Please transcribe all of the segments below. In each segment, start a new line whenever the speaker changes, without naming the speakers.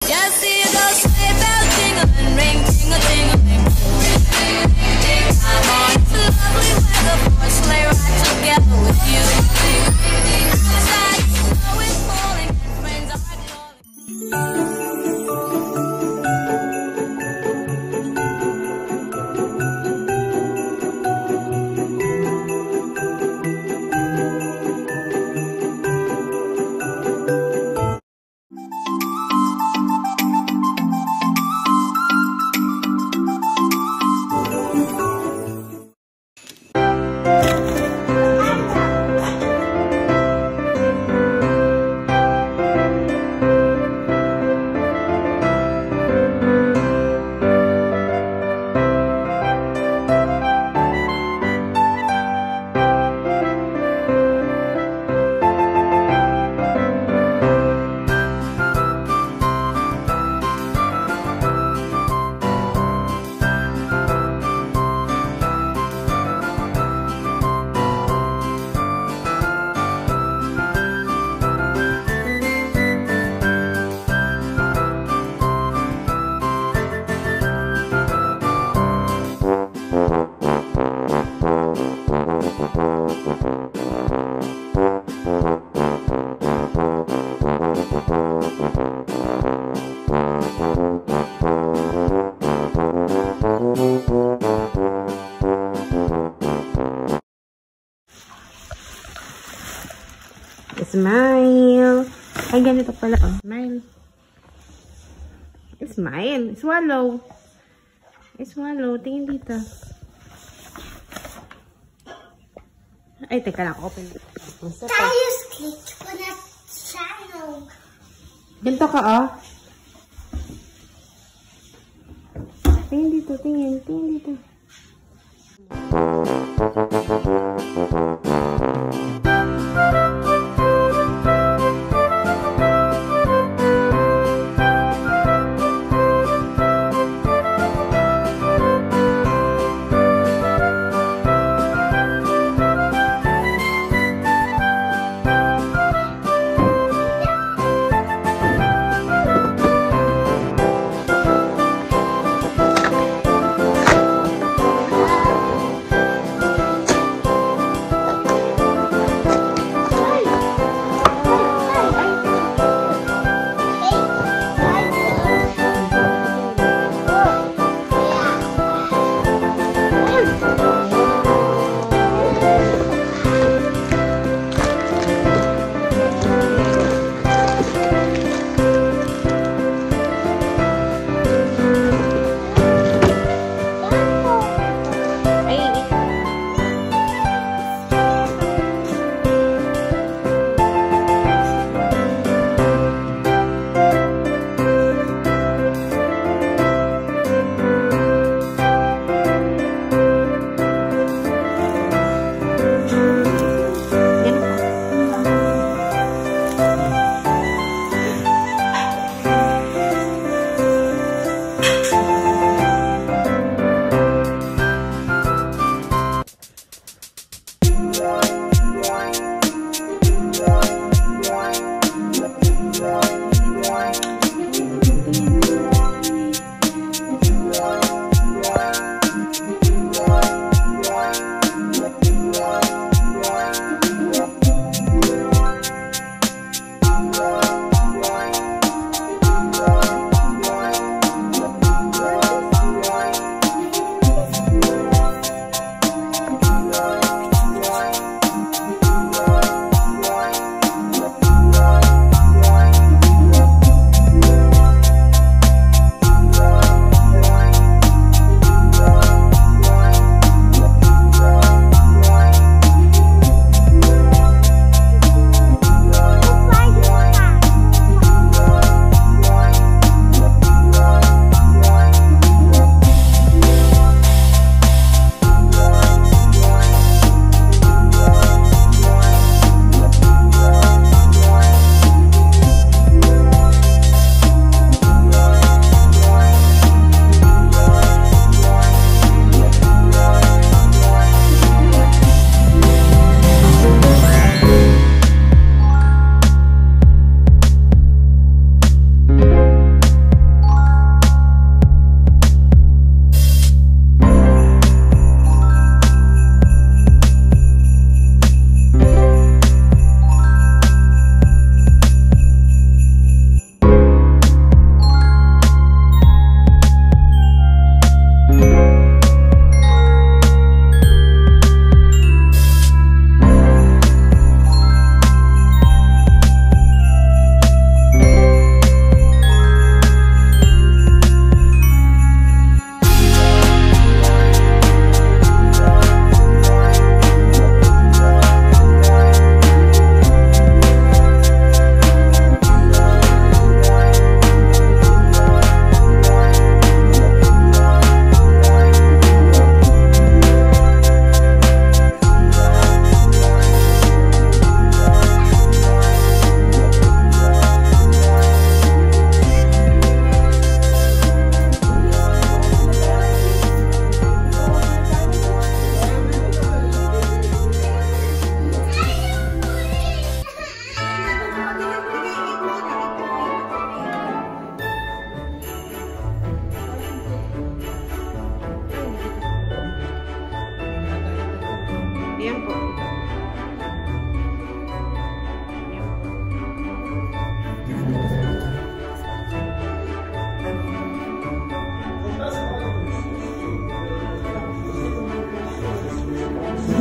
Just see those sleigh bells jingling, ring, ting-a-ting-a-ling. I'm on it's lovely weather for a sleigh ride together with you. Outside, snow is falling and friends are calling.
Smile. Ay, ganito pala. Oh, smile. Smile. Swallow. Swallow. Tingin dito. Ay, teka lang. Open.
Tayo's cake for that channel.
Ganito ka, oh. Tingin dito. Tingin. Tingin dito.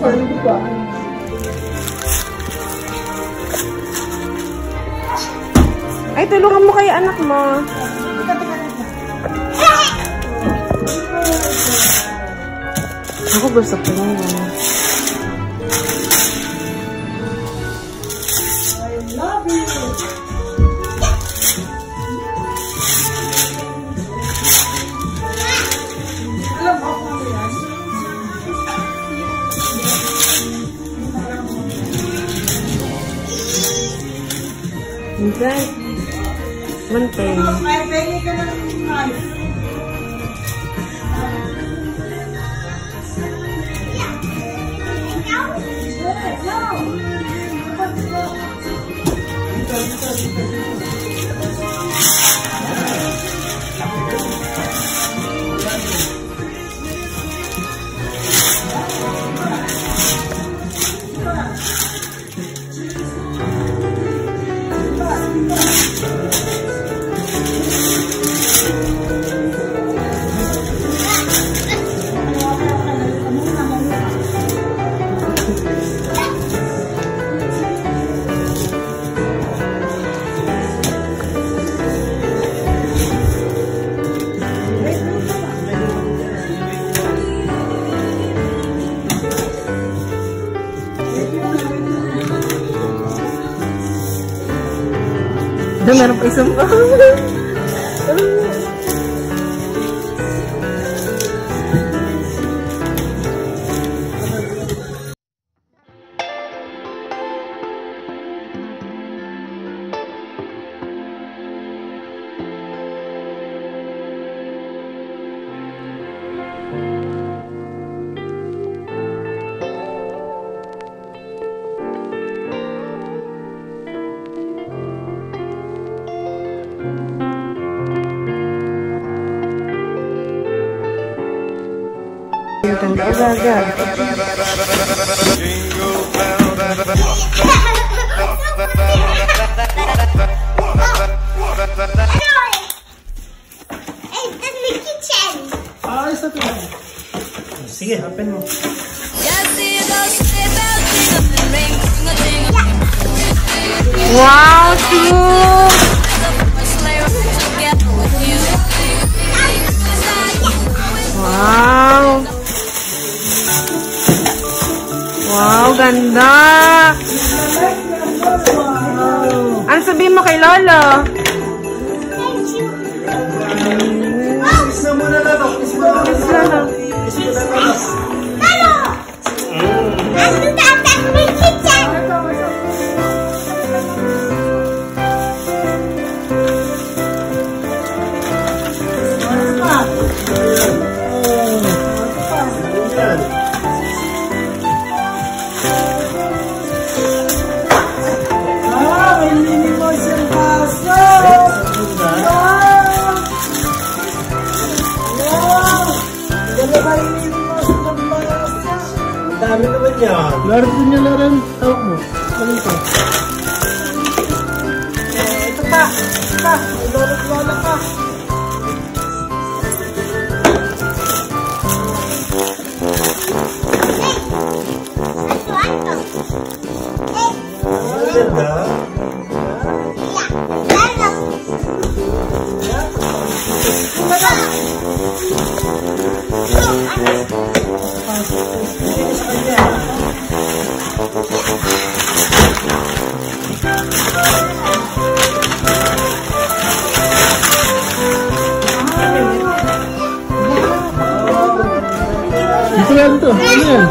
Ay, tulungan mo kay anak mo. Ako gusto ko lang yan. Minsan, manteng. Meron pa isang pa. Agak-agak.
Sige, open mo.
Wow, cute! Wow! Wow, ganda! Ano sabihin mo kay Lolo?
Kiss na muna, Lolo. Kiss mo na, Lolo. Kiss mo na, Lolo. Dami naman yan. Laro din niya laran. Tawag mo. Ano ito? Ito pa. Ito pa. Lolo pa. Ito lang ito. Ano yan?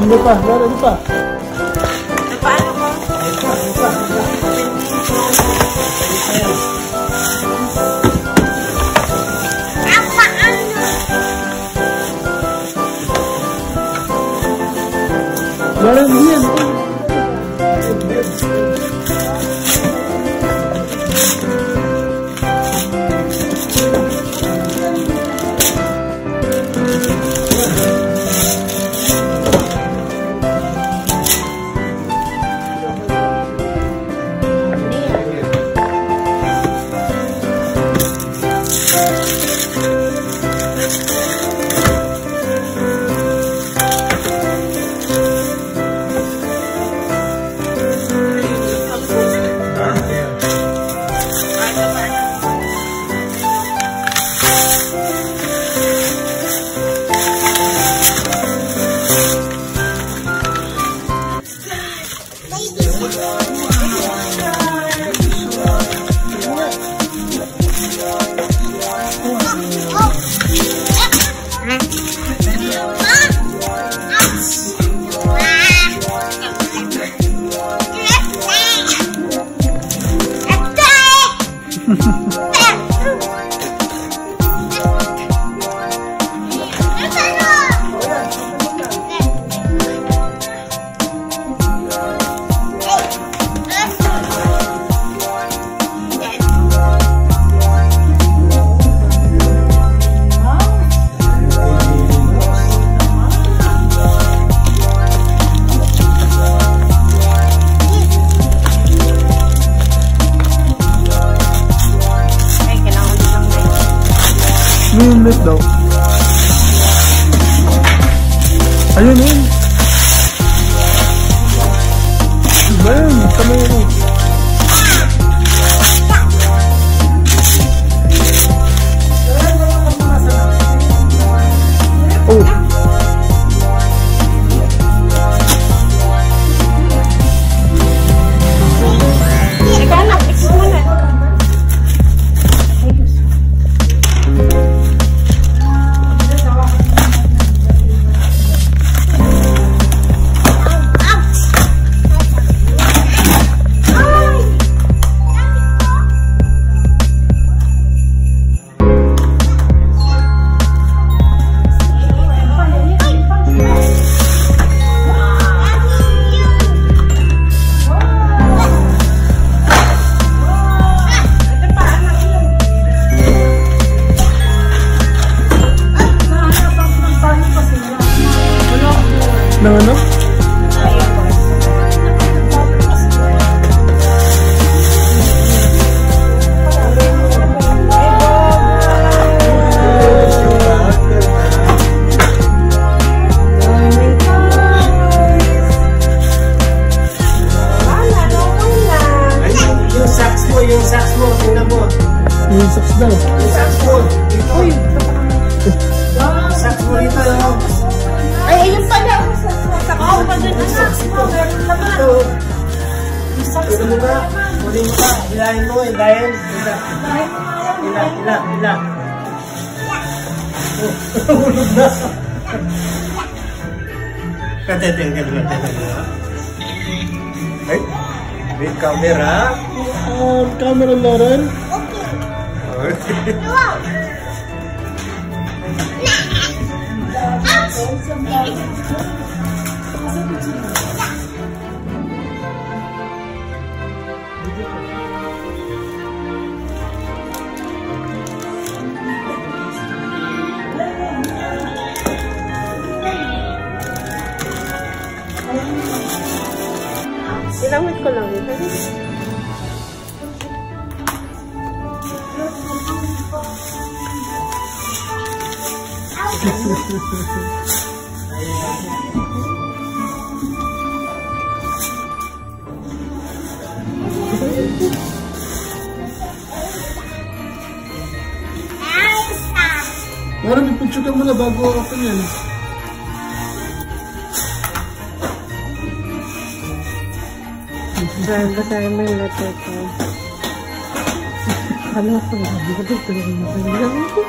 Hindi pa, meron pa.
Paano mo?
Meron yan. Minute daw. Ayun yun. Ayun, kamay mo. Oh.
Ikaw na, fix mo na.
Nang ano?
Yung socks mo, tingnan mo.
Yung socks daw.
Yung socks mo. Uy! Socks mo rito, yun.
Ay, ayun pala. Ako pa dun, anak.
Ito. Ito mo ka. Kunin mo ka. Hilahin mo, hilahin. Hila. Ulog na. Katetenggal na talaga. Ay, may camera.
Camera Lauren.
Okay.
Ilamit ko lang ito.
Parang ipicture ka muna bago ako yan.
Basahin mo yung letter ko. Kala ko lang. Hindi ko dito lang yung pangyayon ko.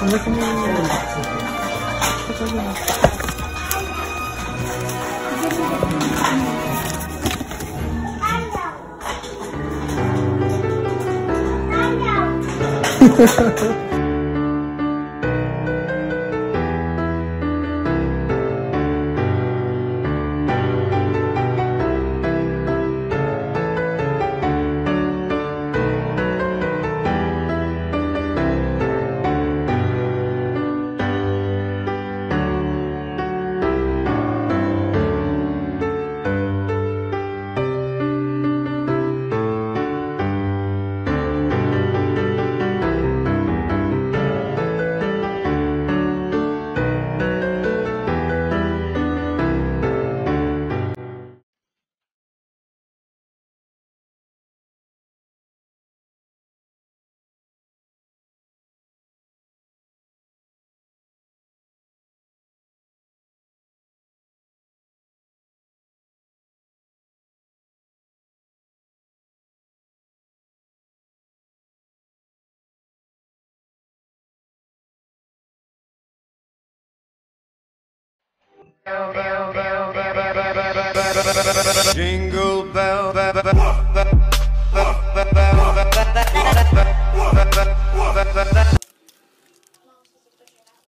Ano ko mo yung ito lang.
Jingle bell.